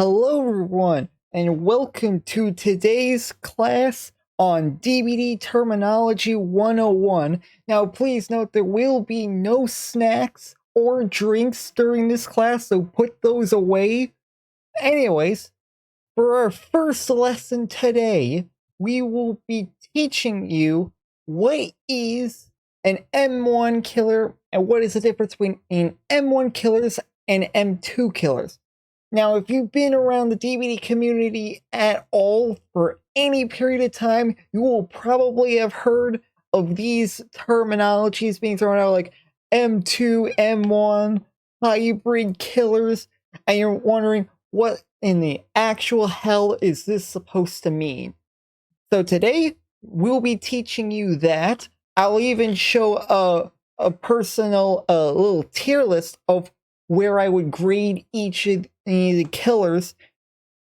Hello everyone, and welcome to today's class on DBD Terminology 101. Now please note there will be no snacks or drinks during this class, so put those away. Anyways, for our first lesson today, we will be teaching you what is an M1 killer and what is the difference between M1 killers and M2 killers. Now, if you've been around the DBD community at all for any period of time, you will probably have heard of these terminologies being thrown out like M2, M1, hybrid killers, and you're wondering what in the actual hell is this supposed to mean? So today, we'll be teaching you that. I'll even show a personal little tier list of where I would grade each of the killers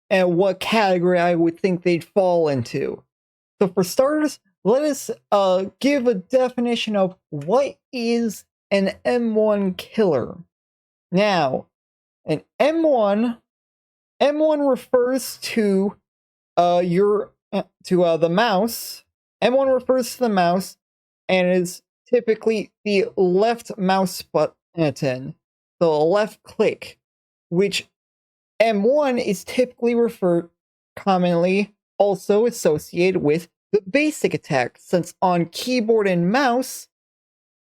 and what category I would think they'd fall into. So for starters, let us give a definition of what is an M1 killer. Now, an M1 refers to the mouse. M1 refers to the mouse and is typically the left mouse button. The left click, which M1 is typically commonly also associated with the basic attack, since on keyboard and mouse,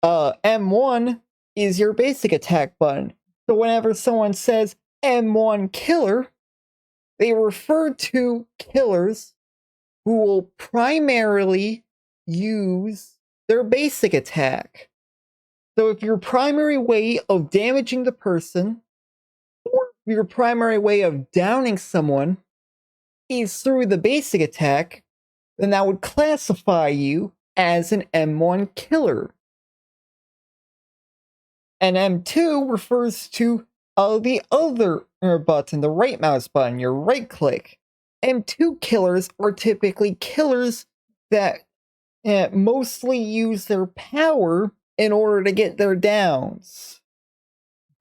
M1 is your basic attack button. So whenever someone says M1 killer, they refer to killers who will primarily use their basic attack. So if your primary way of damaging the person, or your primary way of downing someone, is through the basic attack, then that would classify you as an M1 killer. And M2 refers to the other button, the right mouse button, your right click. M2 killers are typically killers that mostly use their power in order to get their downs.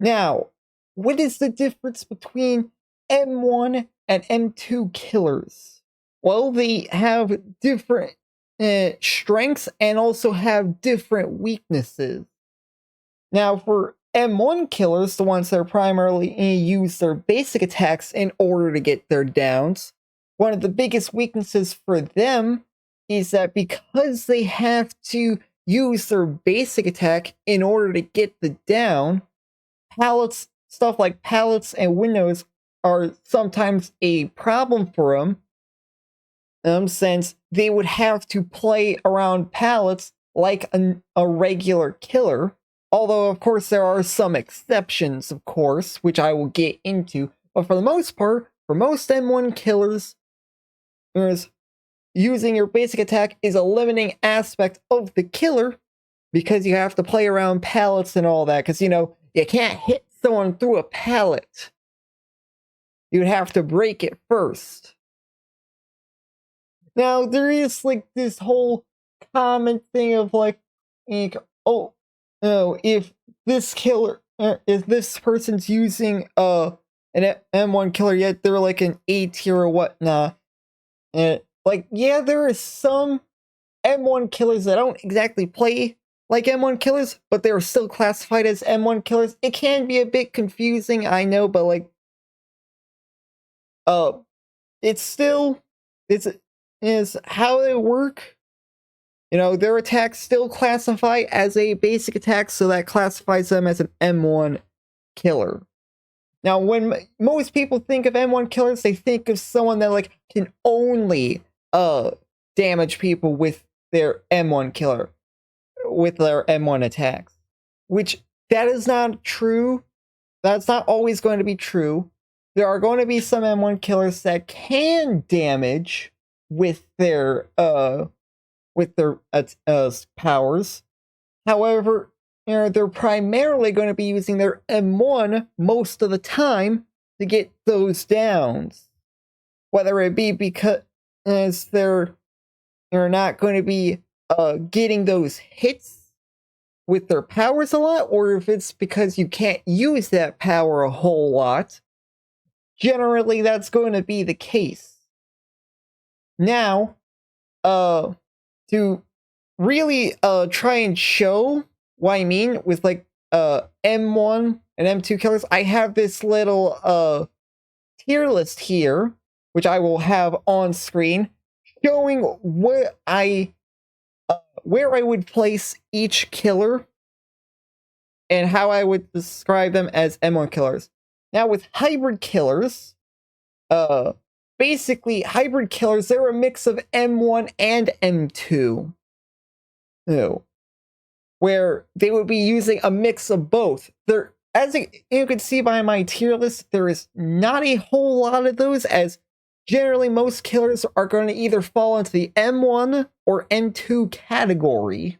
Now, what is the difference between M1 and M2 killers? Well, they have different strengths and also have different weaknesses. Now, for M1 killers, the ones that are primarily use their basic attacks in order to get their downs, one of the biggest weaknesses for them is that because they have to use their basic attack in order to get the down, stuff like pallets and windows are sometimes a problem for them, since they would have to play around pallets like a regular killer. Although, of course, there are some exceptions, of course, which I will get into. But for the most part, for most M1 killers, using your basic attack is a limiting aspect of the killer because you have to play around pallets and all that. Because, you can't hit someone through a pallet. You'd have to break it first. Now, there is like this whole common thing of like, oh, no, if this person's using an M1 killer, yet they're like an A tier or whatnot. Yeah, there are some M1 killers that don't exactly play like M1 killers, but they're still classified as M1 killers. It can be a bit confusing, I know, but it's how they work. Their attacks still classify as a basic attack, so that classifies them as an M1 killer. Now, when most people think of M1 killers, they think of someone that can only damage people with their M1 killer, with their M1 attacks. Which, that is not true. That's not always going to be true. There are going to be some M1 killers that can damage with their powers. However, they're primarily going to be using their M1 most of the time to get those downs. Whether it be because they're not going to be getting those hits with their powers a lot, or if it's because you can't use that power a whole lot. generally that's going to be the case. Now, to really try and show what I mean with like M1 and M2 killers, I have this little tier list here, which I will have on screen, showing where I would place each killer and how I would describe them as M1 killers. Now with hybrid killers, basically hybrid killers, they're a mix of M1 and M2. No. Where they would be using a mix of both. There, as you can see by my tier list, there is not a whole lot of those, as generally most killers are going to either fall into the M1 or M2 category.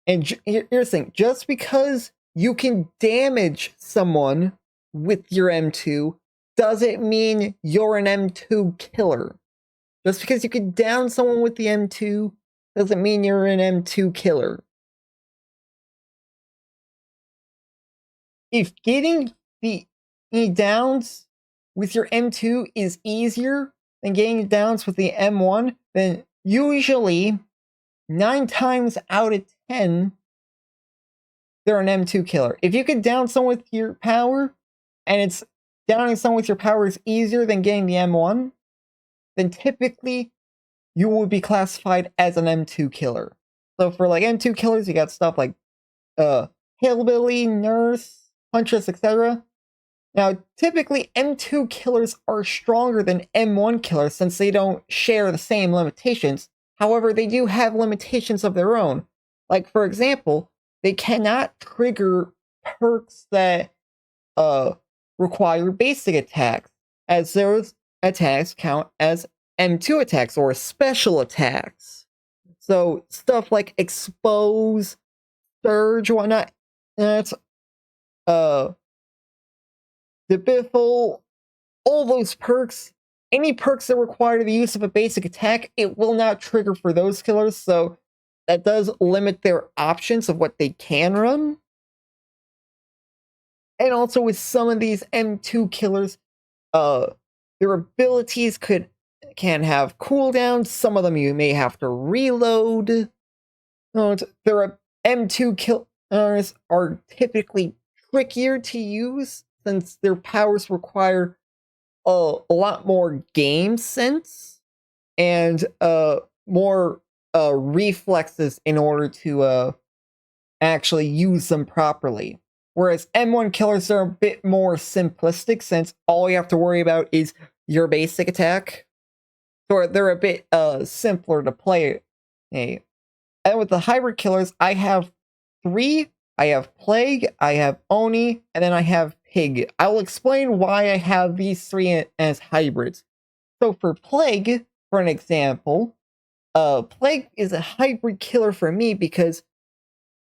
And here's the thing, just because you can damage someone with your M2 doesn't mean you're an M2 killer. Just because you can down someone with the M2 doesn't mean you're an M2 killer. If getting the downs with your M2 is easier than getting downs with the M1, then usually 9 times out of 10, they're an M2 killer. If you can down someone with your power, and it's downing someone with your power is easier than getting the M1, then typically you would be classified as an M2 killer. So for like M2 killers, you got stuff like Hillbilly, Nurse, Huntress, etc. Now, typically M2 killers are stronger than M1 killers since they don't share the same limitations. However, they do have limitations of their own. Like, for example, they cannot trigger perks that require basic attacks, as those attacks count as M2 attacks or special attacks. So stuff like Expose, Surge, whatnot, that's the Biffle, all those perks, any perks that require the use of a basic attack, it will not trigger for those killers, so that does limit their options of what they can run. And also with some of these M2 killers, their abilities can have cooldowns. Some of them you may have to reload. Their M2 killers are typically trickier to use since their powers require a lot more game sense and more reflexes in order to actually use them properly. Whereas M1 killers are a bit more simplistic since all you have to worry about is your basic attack. So they're a bit simpler to play. And with the hybrid killers, I have 3. I have Plague, I have Oni, and then I have Pig. I will explain why I have these 3 as hybrids. So for Plague, for an example, Plague is a hybrid killer for me because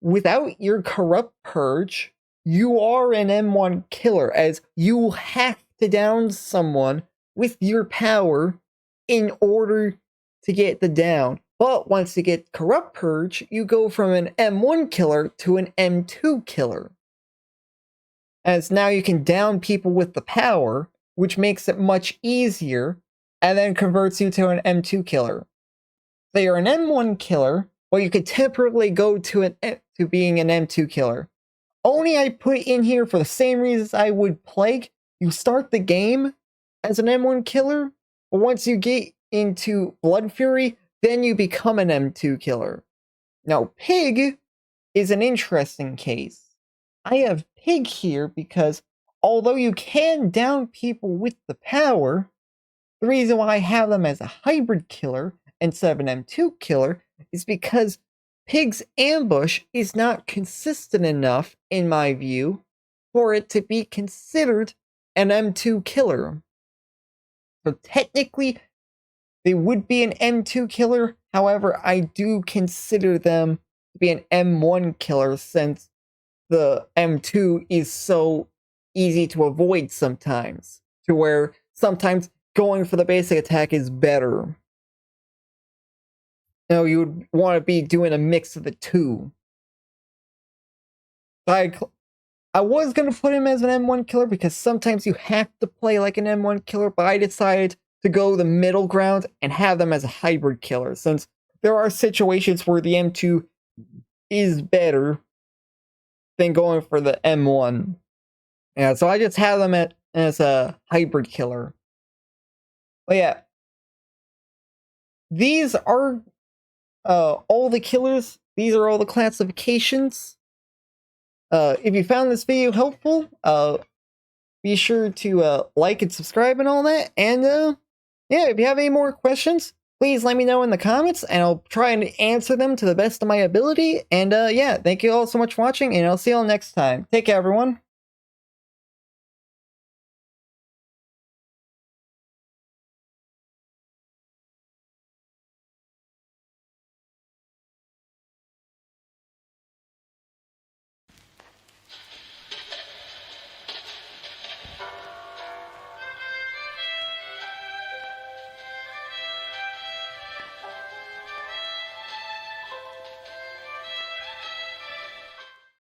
without your Corrupt Purge, you are an M1 killer, as you have to down someone with your power in order to get the down. But once you get Corrupt Purge, you go from an M1 killer to an M2 killer. As now you can down people with the power, which makes it much easier, and then converts you to an M2 killer. So you're an M1 killer, but you could temporarily go to being an M2 killer. Only I put in here for the same reasons I would Plague. You start the game as an M1 killer, but once you get into Blood Fury, then you become an M2 killer. Now, Pig is an interesting case. I have Pig here because although you can down people with the power, the reason why I have them as a hybrid killer instead of an M2 killer is because Pig's ambush is not consistent enough, in my view, for it to be considered an M2 killer. So technically, they would be an M2 killer, however, I do consider them to be an M1 killer since the M2 is so easy to avoid sometimes, to where sometimes going for the basic attack is better. You would want to be doing a mix of the two. I was going to put him as an M1 killer because sometimes you have to play like an M1 killer, but I decided to go the middle ground and have them as a hybrid killer, since there are situations where the M2 is better than going for the M1. Yeah, so I just have them as a hybrid killer. But yeah, these are all the killers. These are all the classifications. If you found this video helpful, be sure to like and subscribe and all that. And yeah, if you have any more questions, please let me know in the comments, and I'll try and answer them to the best of my ability. And yeah, thank you all so much for watching, and I'll see you all next time. Take care, everyone.